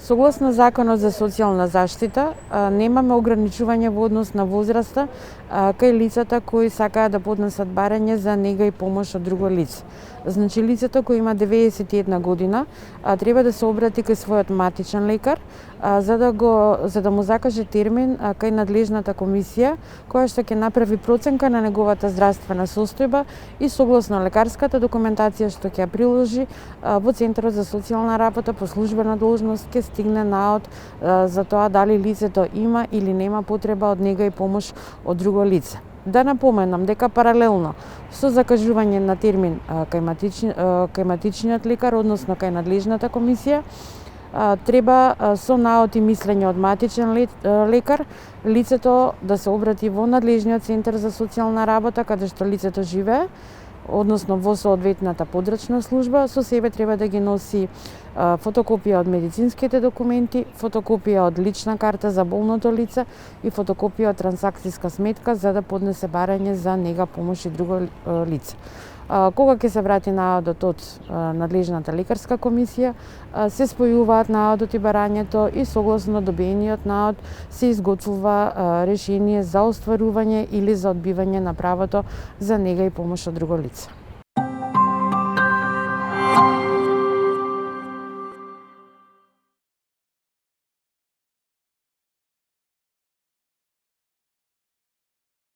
Согласно Законот за социјална заштита, немаме ограничување во однос на возраста кај лицата кои сакаат да поднесат барање за нега и помош од друго лице. Значи, лицето кој има 91 година треба да се обрати кај својот матичен лекар за да му закаже термин кај надлежната комисија која што ќе направи проценка на неговата здравствена состојба и согласно лекарската документација што ќе ја приложи во Центарот за социјална работа по службена должност ќе стигне наод за тоа дали лицето има или нема потреба од нега и помош од друго лице. Да напоменам дека паралелно со закажување на термин кај матичниот лекар, односно кај надлежната комисија, треба со наод и мислење од матичен лекар лицето да се обрати во надлежниот центар за социјална работа каде што лицето живее, односно во соодветната подрачна служба. Со себе треба да ги носи фотокопија од медицинските документи, фотокопија од лична карта за болното лице и фотокопија од трансакцијска сметка за да поднесе барање за нега, помош и друго лице. Кога ќе се врати наодот од надлежната лекарска комисија, се спојуваат наодот и барањето и согласно добиениот наод се изготвува решение за остварување или за одбивање на правото за нега и помош од друго лице.